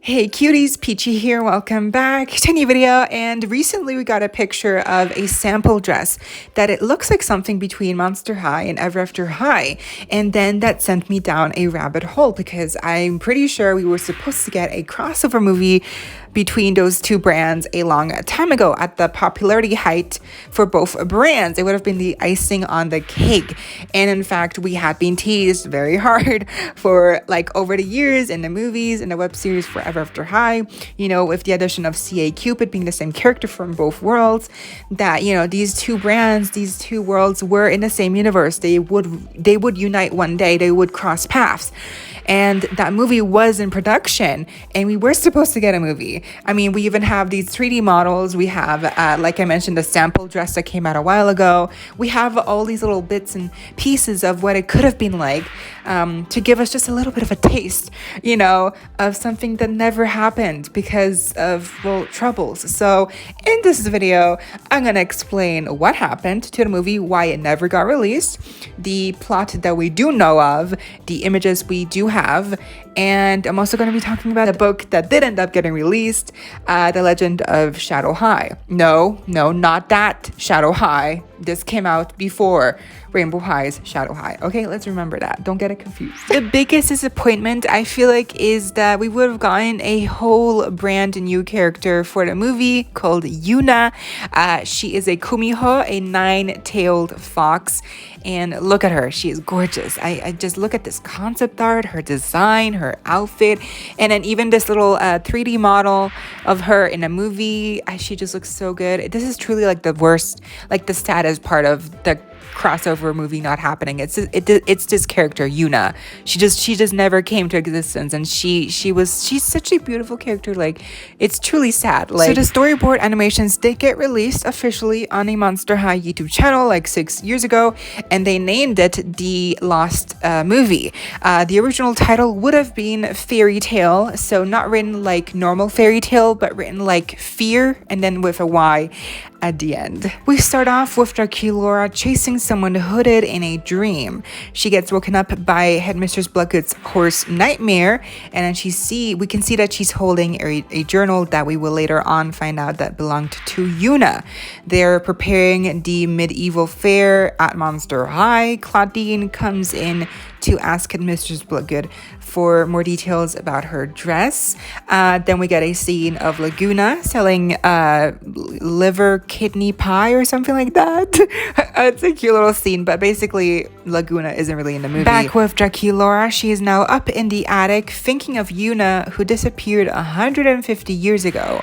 Hey cuties, Peachy here, welcome back to a new video. And recently we got a picture of a sample dress that it looks like something between Monster High and Ever After High. And then that sent me down a rabbit hole because I'm pretty sure we were supposed to get a crossover movie between those two brands a long time ago at the popularity height for both brands. It would have been the icing on the cake. And in fact, we had been teased very hard for like over the years in the movies and the web series for Ever After High, you know, with the addition of CA Cupid being the same character from both worlds, that, you know, these two brands, these two worlds were in the same universe. They would unite one day, they would cross paths. And that movie was in production and we were supposed to get a movie. I mean, we even have these 3D models. We have, like I mentioned, the sample dress that came out a while ago. We have all these little bits and pieces of what it could have been like, to give us just a little bit of a taste, you know, of something that never happened because of, well, troubles. So in this video, I'm going to explain what happened to the movie, why it never got released, the plot that we do know of, the images we do have, and I'm also going to be talking about a book that did end up getting released, The Legend of Shadow High. No, not that Shadow High. This came out before Rainbow High's Shadow High. Okay, let's remember that. Don't get it confused. The biggest disappointment, I feel like, is that we would have gotten a whole brand new character for the movie called Yuna. She is a kumiho, a nine-tailed fox. And look at her. She is gorgeous. I just look at this concept art, her design, her outfit, and then even this little 3D model of her in a movie. She just looks so good. This is truly like the worst, like the saddest part of the crossover movie not happening. It's this character Yuna. She just never came to existence, and she's such a beautiful character. Like, it's truly sad. Like, so the storyboard animations did get released officially on a Monster High YouTube channel like 6 years ago, and they named it the Lost Movie. The original title would have been Fairy Tale, so not written like normal fairy tale, but written like fear and then with a Y at the end. We start off with Draculaura chasing someone hooded in a dream. She gets woken up by Headmistress Bloodgood's horse Nightmare, and then we can see that she's holding a journal that we will later on find out that belonged to Yuna. They're preparing the medieval fair at Monster High. Claudine comes in to ask Headmistress Bloodgood for more details about her dress. Then we get a scene of Laguna selling liver kidney pie or something like that. It's a cute little scene, but basically Laguna isn't really in the movie. Back with Draculaura, she is now up in the attic thinking of Yuna, who disappeared 150 years ago.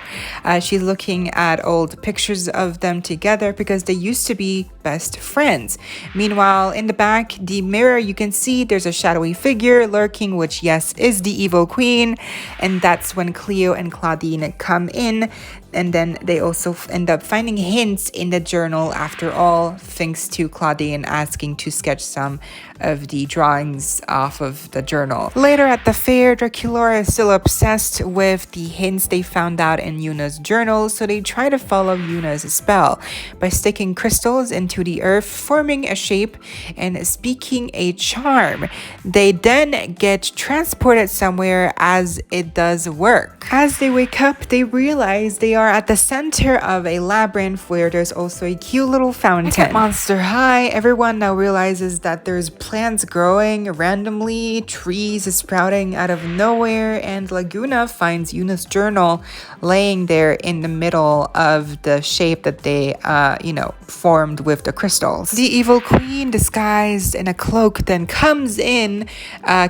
She's looking at old pictures of them together because they used to be best friends. Meanwhile, in the back, the mirror, you can see there's a shadowy figure lurking, which, yes, is the evil queen. And that's when Cleo and Claudine come in. And then they also end up finding hints in the journal after all, thanks to Claudine asking to sketch some of the drawings off of the journal. Later at the fair, Draculaura is still obsessed with the hints they found out in Yuna's journal, so they try to follow Yuna's spell by sticking crystals into the earth, forming a shape, and speaking a charm. They then get transported somewhere as it does work. As they wake up, they realize they are at the center of a labyrinth where there's also a cute little fountain. At Monster High, everyone now realizes that there's plants growing randomly, trees sprouting out of nowhere, and Laguna finds Yuna's journal laying there in the middle of the shape that they, formed with the crystals. The evil queen, disguised in a cloak, then comes in,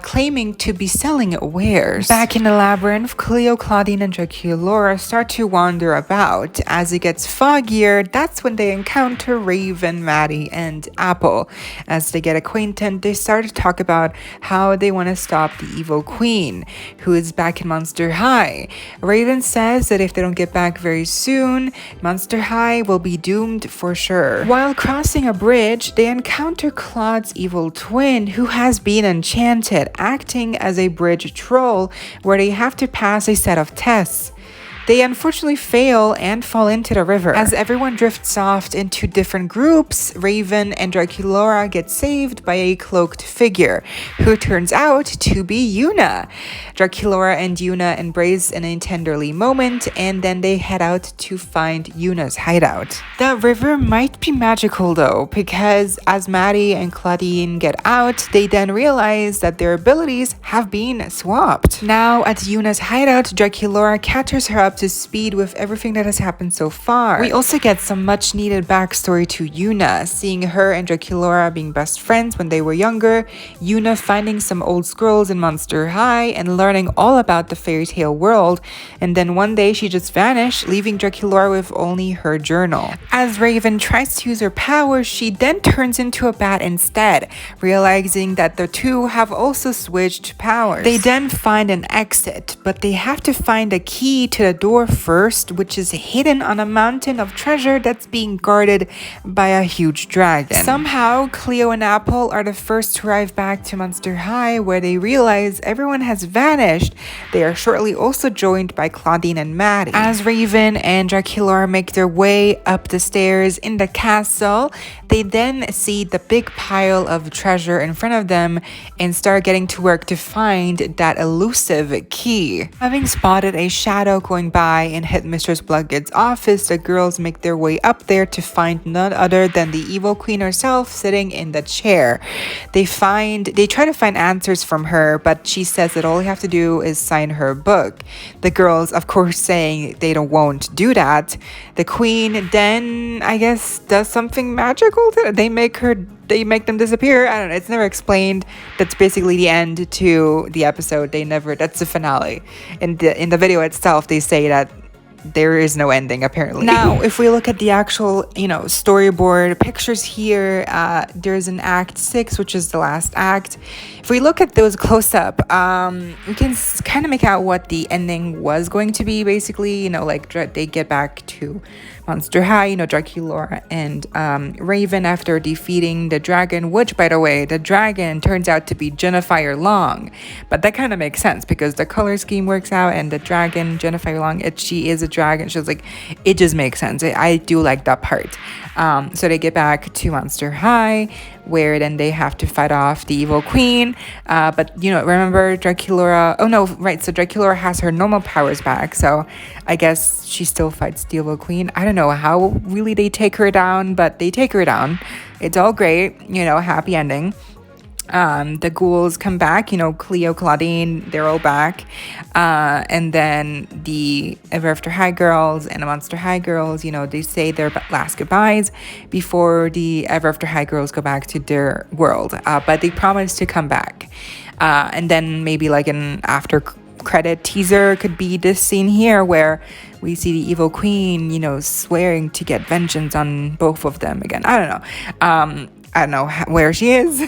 claiming to be selling wares. Back in the labyrinth, Cleo, Claudine, and Draculaura start to wander about. As it gets foggier, that's when they encounter Raven, Maddie, and Apple. As they get acquainted, they start to talk about how they want to stop the evil queen, who is back in Monster High. Raven says that if they don't get back very soon, Monster High will be doomed for sure. While crossing a bridge, they encounter Claude's evil twin, who has been enchanted, acting as a bridge troll where they have to pass a set of tests. They unfortunately fail and fall into the river. As everyone drifts off into different groups, Raven and Draculaura get saved by a cloaked figure, who turns out to be Yuna. Draculaura and Yuna embrace in a tenderly moment, and then they head out to find Yuna's hideout. The river might be magical though, because as Maddie and Claudine get out, they then realize that their abilities have been swapped. Now at Yuna's hideout, Draculaura catches her up to speed with everything that has happened so far. We also get some much needed backstory to Yuna, seeing her and Draculaura being best friends when they were younger, Yuna finding some old scrolls in Monster High and learning all about the fairy tale world, and then one day she just vanished, leaving Draculaura with only her journal. As Raven tries to use her powers, she then turns into a bat instead, realizing that the two have also switched powers. They then find an exit, but they have to find a key to the door first, which is hidden on a mountain of treasure that's being guarded by a huge dragon. Somehow, Cleo and Apple are the first to arrive back to Monster High, where they realize everyone has vanished. They are shortly also joined by Claudine and Maddie. As Raven and Draculaura make their way up the stairs in the castle, they then see the big pile of treasure in front of them and start getting to work to find that elusive key. Having spotted a shadow going by in Headmistress Bloodgood's office, the girls make their way up there to find none other than the evil queen herself sitting in the chair. They try to find answers from her, but she says that all you have to do is sign her book. The girls, of course, saying they won't do that. The queen then, I guess, does something magical. They make them disappear. I don't know. It's never explained. That's basically the end to the episode. That's the finale. In the video itself, they say that there is no ending, apparently. Now, if we look at the actual, storyboard pictures here, there's an act 6, which is the last act. If we look at those close up, we can kind of make out what the ending was going to be, basically. They get back to Monster High, Draculaura and Raven after defeating the dragon, which, by the way, the dragon turns out to be Jennifer Long. But that kind of makes sense because the color scheme works out, and the dragon, Jennifer Long, she is a dragon. She's like, it just makes sense. I do like that part. So they get back to Monster High, where then they have to fight off the evil queen. But remember Draculaura? Oh no, right. So Draculaura has her normal powers back. So I guess she still fights the evil queen. I don't know how really they take her down, but they take her down. It's all great. Happy ending. The ghouls come back, Cleo, Claudine, they're all back. And then the Ever After High girls and the Monster High girls, they say their last goodbyes before the Ever After High girls go back to their world. But they promise to come back. And then maybe like an after credit teaser could be this scene here where we see the evil queen, swearing to get vengeance on both of them again. I don't know where she is.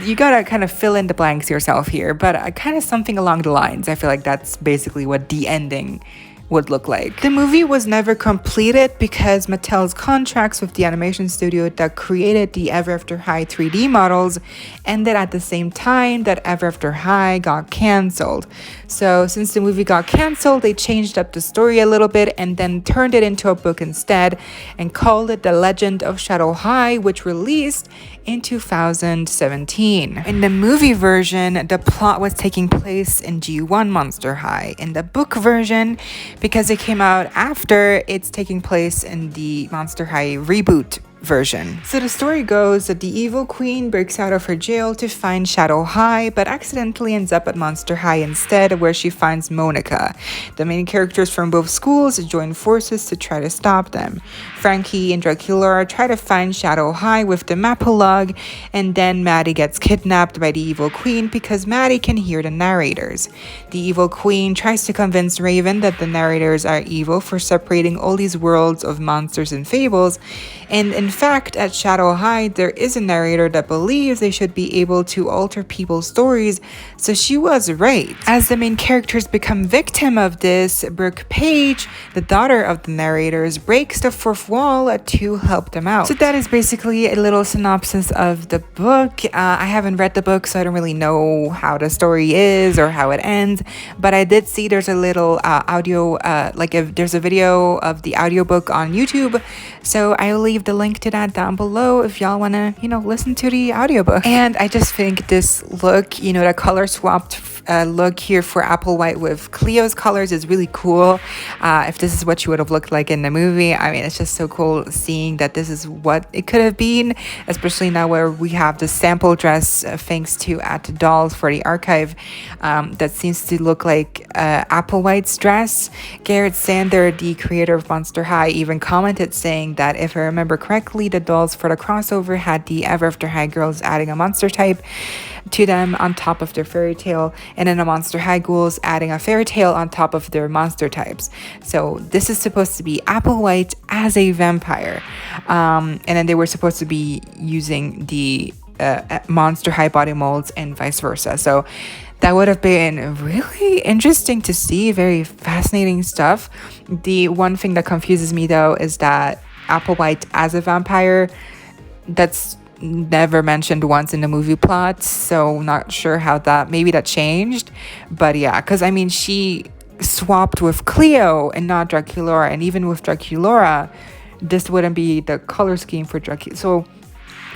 You gotta kind of fill in the blanks yourself here, but kind of something along the lines. I feel like that's basically what the ending would look like. The movie was never completed because Mattel's contracts with the animation studio that created the Ever After High 3D models ended at the same time that Ever After High got canceled. So since the movie got canceled, they changed up the story a little bit and then turned it into a book instead and called it The Legend of Shadow High, which released in 2017. In the movie version, the plot was taking place in G1 Monster High. In the book version, because it came out after, it's taking place in the Monster High reboot version. So the story goes that the evil queen breaks out of her jail to find Shadow High, but accidentally ends up at Monster High instead, where she finds Monica. The main characters from both schools join forces to try to stop them. Frankie and Draculaura try to find Shadow High with the Mapalog, and then Maddie gets kidnapped by the evil queen because Maddie can hear the narrators. The evil queen tries to convince Raven that the narrators are evil for separating all these worlds of monsters and fables, and in fact, at Shadow High, there is a narrator that believes they should be able to alter people's stories, so she was right. As the main characters become victim of this, Brooke Page, the daughter of the narrators, breaks the fourth wall to help them out. So that is basically a little synopsis of the book. I haven't read the book, so I don't really know how the story is or how it ends, but I did see there's a little audio, there's a video of the audiobook on YouTube, so I'll leave the link to that down below if y'all want to, listen to the audiobook. And I just think this look, the color swapped look here for Applewhite with Cleo's colors is really cool. If this is what she would have looked like in the movie, I mean, it's just so cool seeing that this is what it could have been, especially now where we have the sample dress thanks to At Dolls for the archive that seems to look like Applewhite's dress. Garrett Sander, the creator of Monster High, even commented saying that if I remember correctly, the dolls for the crossover had the Ever After High girls adding a monster type to them on top of their fairy tale, and then the Monster High ghouls adding a fairy tale on top of their monster types. So this is supposed to be Applewhite as a vampire, and then they were supposed to be using the Monster High body molds and vice versa. So that would have been really interesting to see, very fascinating stuff. The one thing that confuses me though is that Applewhite as a vampire, that's never mentioned once in the movie plot, so not sure how that, maybe that changed. But yeah, because I mean, she swapped with Cleo and not Draculaura, and even with Draculaura, this wouldn't be the color scheme for Dracula. So,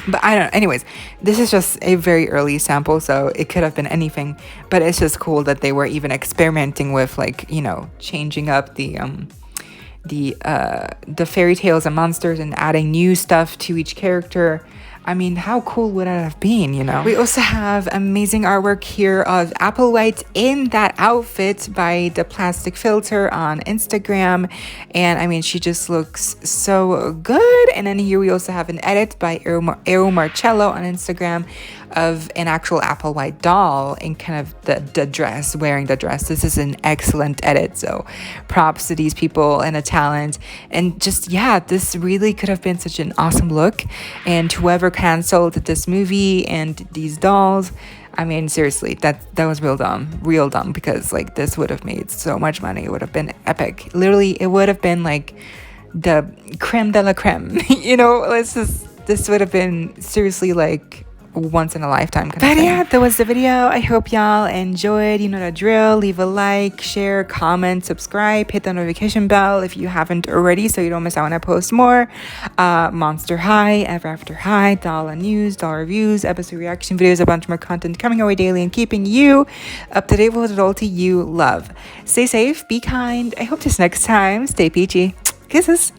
but I don't know. Anyways, this is just a very early sample, so it could have been anything, but it's just cool that they were even experimenting with, like, changing up the fairy tales and monsters and adding new stuff to each character. I mean, how cool would that have been, We also have amazing artwork here of Applewhite in that outfit by the Plastic Filter on Instagram. And I mean, she just looks so good. And then here we also have an edit by Aero Marcello on Instagram of an actual Applewhite doll in kind of the dress, wearing the dress. This is an excellent edit, so props to these people and the talent. And just, yeah, this really could have been such an awesome look. And whoever canceled this movie and these dolls, I mean, seriously, that was real dumb, because like this would have made so much money. It would have been epic. Literally, it would have been like the creme de la creme. This would have been seriously like once in a lifetime kind of thing. But yeah, that was the video. I hope y'all enjoyed. You know the drill. Leave a like, share, comment, subscribe, hit the notification bell if you haven't already, so you don't miss out when I post more. Monster High, Ever After High, dollar news, dollar reviews, episode reaction videos, a bunch more content coming our way daily and keeping you up to date with the adulty you love. Stay safe, be kind. I hope this next time. Stay peachy. Kisses.